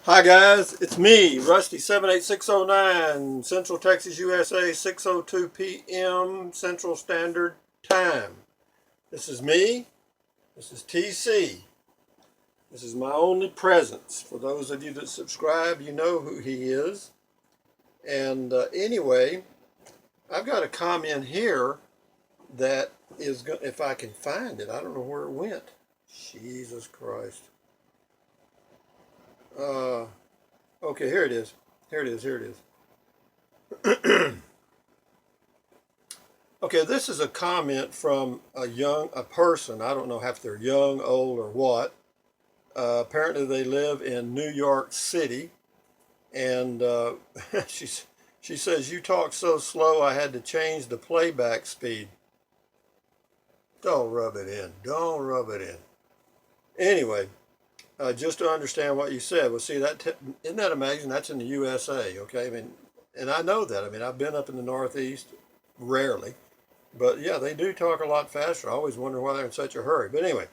Hi guys, it's me, Rusty 78609, Central Texas, USA, 6:02 p.m. Central Standard Time. This is me. This is TC. This is my only presence. For those of you that subscribe, you know who he is. And anyway, I've got a comment here that is, if I can find it, I don't know where it went. Jesus Christ. Uh, okay, here it is. Here it is. Here it is. Okay, this is a comment from a person. I don't know if they're young, old, or what. Apparently, they live in New York City, and she's she says you talk so slow. I had to change the playback speed. Don't rub it in. Don't rub it in. Anyway, just to understand what you said. Well, see isn't that amazing? That's in the USA. Okay, I mean, and I know that. I mean, I've been up in the Northeast rarely. But yeah, they do talk a lot faster. I always wonder why they're in such a hurry. But anyway,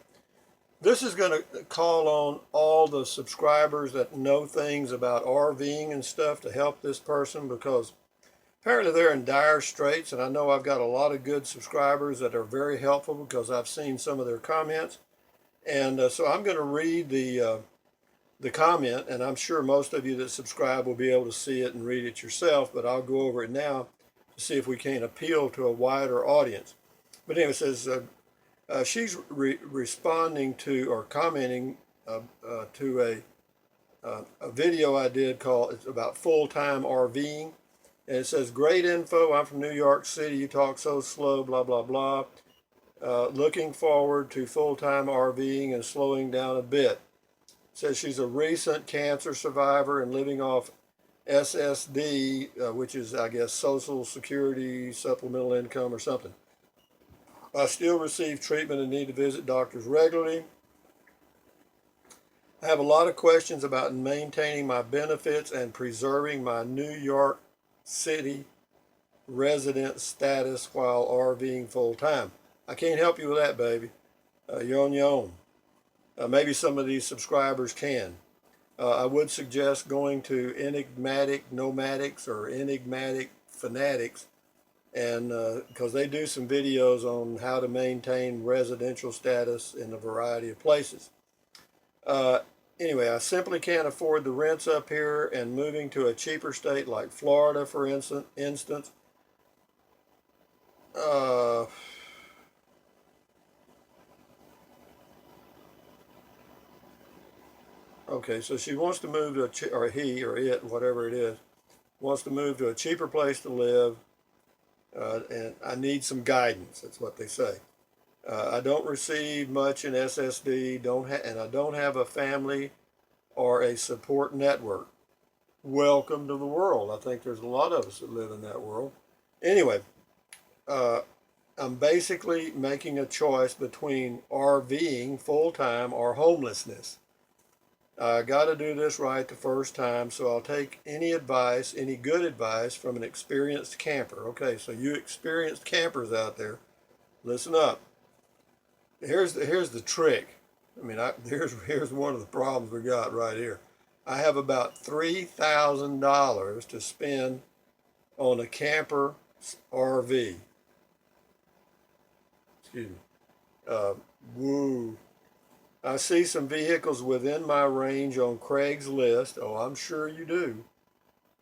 this is going to call on all the subscribers that know things about RVing and stuff to help this person because apparently they're in dire straits. And I know I've got a lot of good subscribers that are very helpful because I've seen some of their comments. And so I'm going to read the comment, and I'm sure most of you that subscribe will be able to see it and read it yourself. But I'll go over it now to see if we can appeal to a wider audience. But anyway, it says she's responding to or commenting to a video I did called it's about full-time RVing. And it says, great info. I'm from New York City. You talk so slow, blah, blah, blah. Looking forward to full-time RVing and slowing down a bit. It says she's a recent cancer survivor and living off SSD, which is, I guess, Social Security Supplemental Income or something. I still receive treatment and need to visit doctors regularly. I have a lot of questions about maintaining my benefits and preserving my New York City resident status while RVing full time. I can't help you with that, baby. You're on your own. Maybe some of these subscribers can. I would suggest going to Enigmatic Nomadics or Enigmatic Fanatics, and because they do some videos on how to maintain residential status in a variety of places. Anyway, I simply can't afford the rents up here, and moving to a cheaper state like Florida, for instance. Uh, okay, so she wants to move to or he or it, whatever it is, wants to move to a cheaper place to live, and I need some guidance. That's what they say. I don't receive much in SSD, and I don't have a family or a support network. Welcome to the world. I think there's a lot of us that live in that world. Anyway, uh, I'm basically making a choice between RVing full time or homelessness. I got to do this right the first time, so I'll take any advice, any good advice from an experienced camper. Okay, so you experienced campers out there, listen up. Here's the trick. I mean, here's one of the problems we got right here. I have about $3,000 to spend on a camper RV. Excuse me. Uh, woo. I see some vehicles within my range on Craigslist. Oh, I'm sure you do.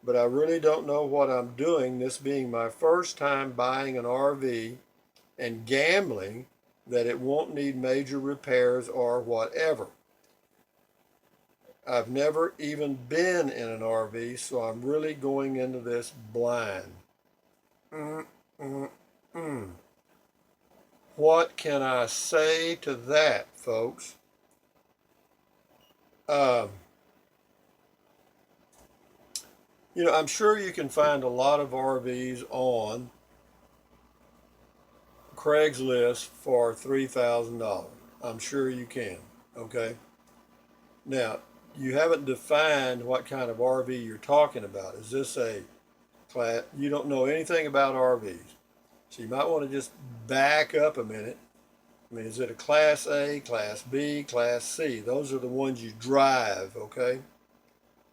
But I really don't know what I'm doing, this being my first time buying an RV and gambling that it won't need major repairs or whatever. I've never even been in an RV, so I'm really going into this blind. Mm, mm, mm. What can I say to that, folks? Um, I'm sure you can find a lot of RVs on Craigslist for $3,000. I'm sure you can. Okay. Now, you haven't defined what kind of RV you're talking about. Is this a class? You don't know anything about RVs. So you might want to just back up a minute. I mean, is it a Class A, Class B, Class C? Those are the ones you drive, okay?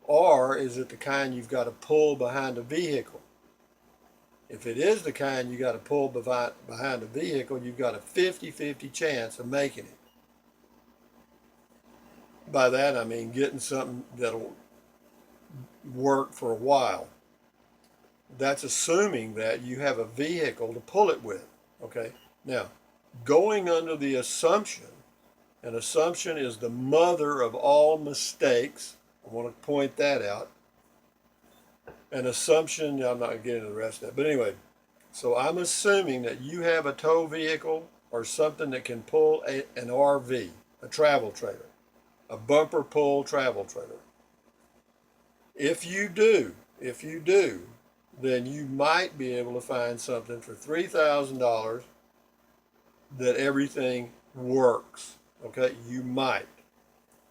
Or is it the kind you've got to pull behind a vehicle? If it is the kind you got to pull behind a vehicle, you've got a 50-50 chance of making it. By that I mean getting something that'll work for a while. That's assuming that you have a vehicle to pull it with. Okay? Now, going under the assumption, an assumption is the mother of all mistakes. I want to point that out. An assumption, I'm not going to get into the rest of that. But anyway, so I'm assuming that you have a tow vehicle or something that can pull an RV, a travel trailer, a bumper pull travel trailer. If you do, then you might be able to find something for $3,000 that everything works. Okay, you might.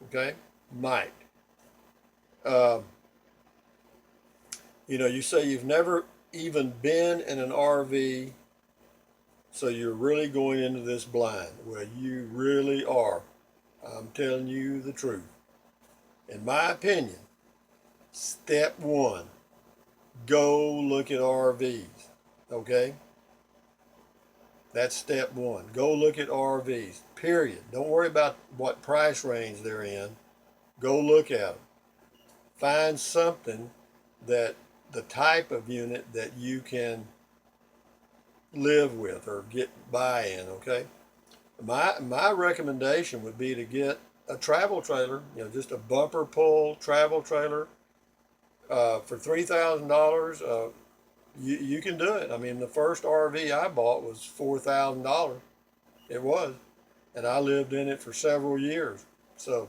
Okay, might. Um, you say you've never even been in an RV, so you're really going into this blind. Well, you really are. I'm telling you the truth. In my opinion, step one, go look at RVs. Okay? That's step one. Go look at RVs. Period. Don't worry about what price range they're in. Go look at them. Find something that the type of unit that you can live with or get by in, okay? My recommendation would be to get a travel trailer, just a bumper pull travel trailer for $3,000. You can do it. I mean, the first RV I bought was $4,000. It was, and I lived in it for several years. So,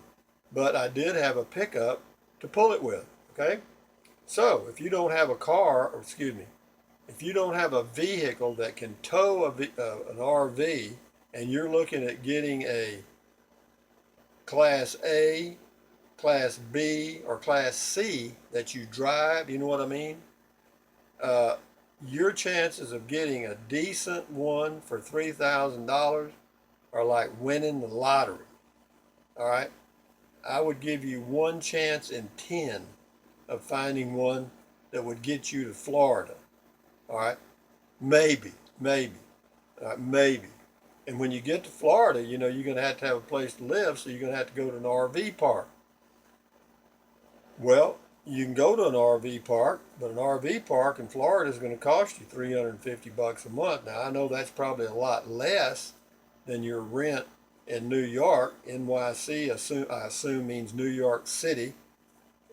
but I did have a pickup to pull it with. Okay, so if you don't have a car, or excuse me, if you don't have a vehicle that can tow an RV, and you're looking at getting a Class A, Class B, or Class C that you drive, you know what I mean? Your chances of getting a decent one for $3,000 are like winning the lottery. All right? I would give you one chance in 10 of finding one that would get you to Florida. All right? Maybe, maybe. And when you get to Florida, you're going to have a place to live, so you're going to have to go to an RV park. Well, you can go to an RV park, but an RV park in Florida is going to cost you $350 a month. Now, I know that's probably a lot less than your rent in New York. NYC, I assume means New York City.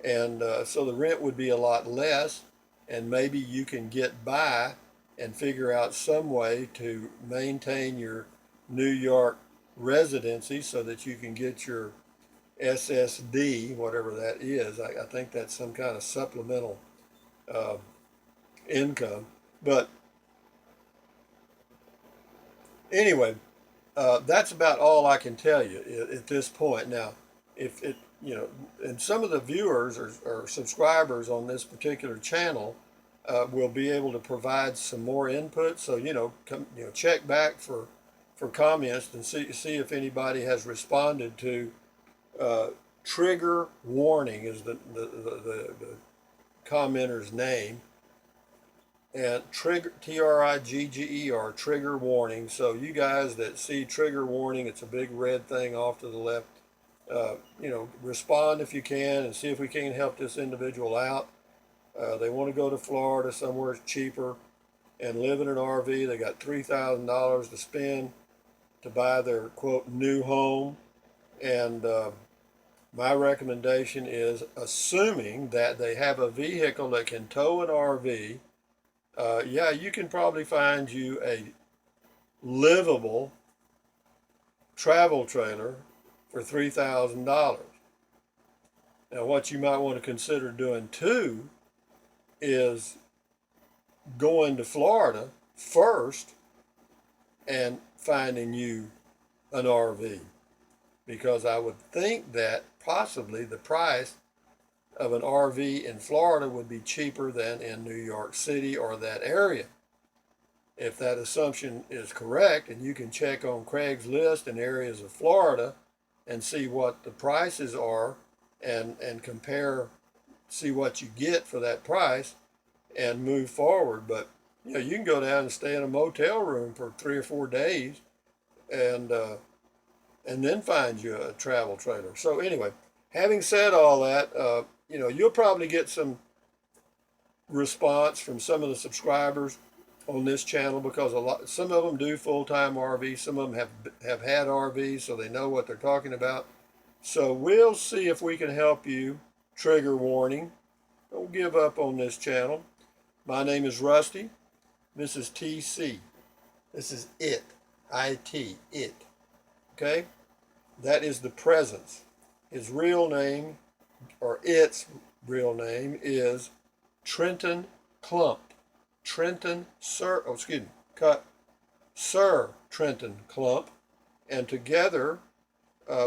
And so the rent would be a lot less, and maybe you can get by and figure out some way to maintain your New York residency so that you can get your SSD, whatever that is. I think that's some kind of supplemental uh, income. But anyway, that's about all I can tell you at this point. Now, if it, and some of the viewers or subscribers on this particular channel will be able to provide some more input. So, check back for comments and see if anybody has responded to trigger warning is the commenter's name, and trigger TRIGGER, trigger warning. So you guys that see trigger warning, it's a big red thing off to the left. Respond if you can and see if we can help this individual out. They want to go to Florida, somewhere cheaper, and live in an RV. They got $3,000 to spend to buy their quote new home, and my recommendation is, assuming that they have a vehicle that can tow an RV, you can probably find you a livable travel trailer for $3,000. Now, what you might want to consider doing too is going to Florida first and finding you an RV, because I would think that possibly the price of an RV in Florida would be cheaper than in New York City or that area. If that assumption is correct, and you can check on Craigslist in areas of Florida and see what the prices are and compare see what you get for that price and move forward. But you know, you can go down and stay in a motel room for 3 or 4 days, and then find you a travel trailer. So anyway, having said all that, you know, you'll probably get some response from some of the subscribers on this channel, because some of them do full-time RV, some of them have had RVs, so they know what they're talking about. So we'll see if we can help you. Trigger warning: don't give up on this channel. My name is Rusty. This is TC. This is it. it. Okay? That is the presence. His real name, or its real name, is Trenton Clump. Trenton Sir, oh, excuse me, cut. Sir Trenton Clump. And together,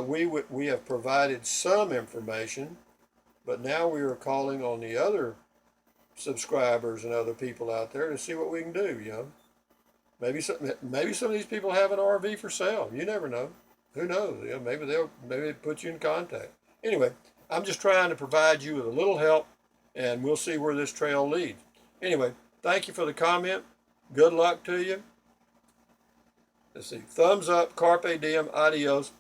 we have provided some information, but now we are calling on the other subscribers and other people out there to see what we can do. You know, maybe some of these people have an RV for sale. You never know. Who knows? You know, maybe they'll put you in contact. Anyway, I'm just trying to provide you with a little help, and we'll see where this trail leads. Anyway, thank you for the comment. Good luck to you. Let's see. Thumbs up. Carpe diem. Adios.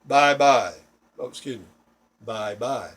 Bye bye. Oh, excuse me. Bye bye.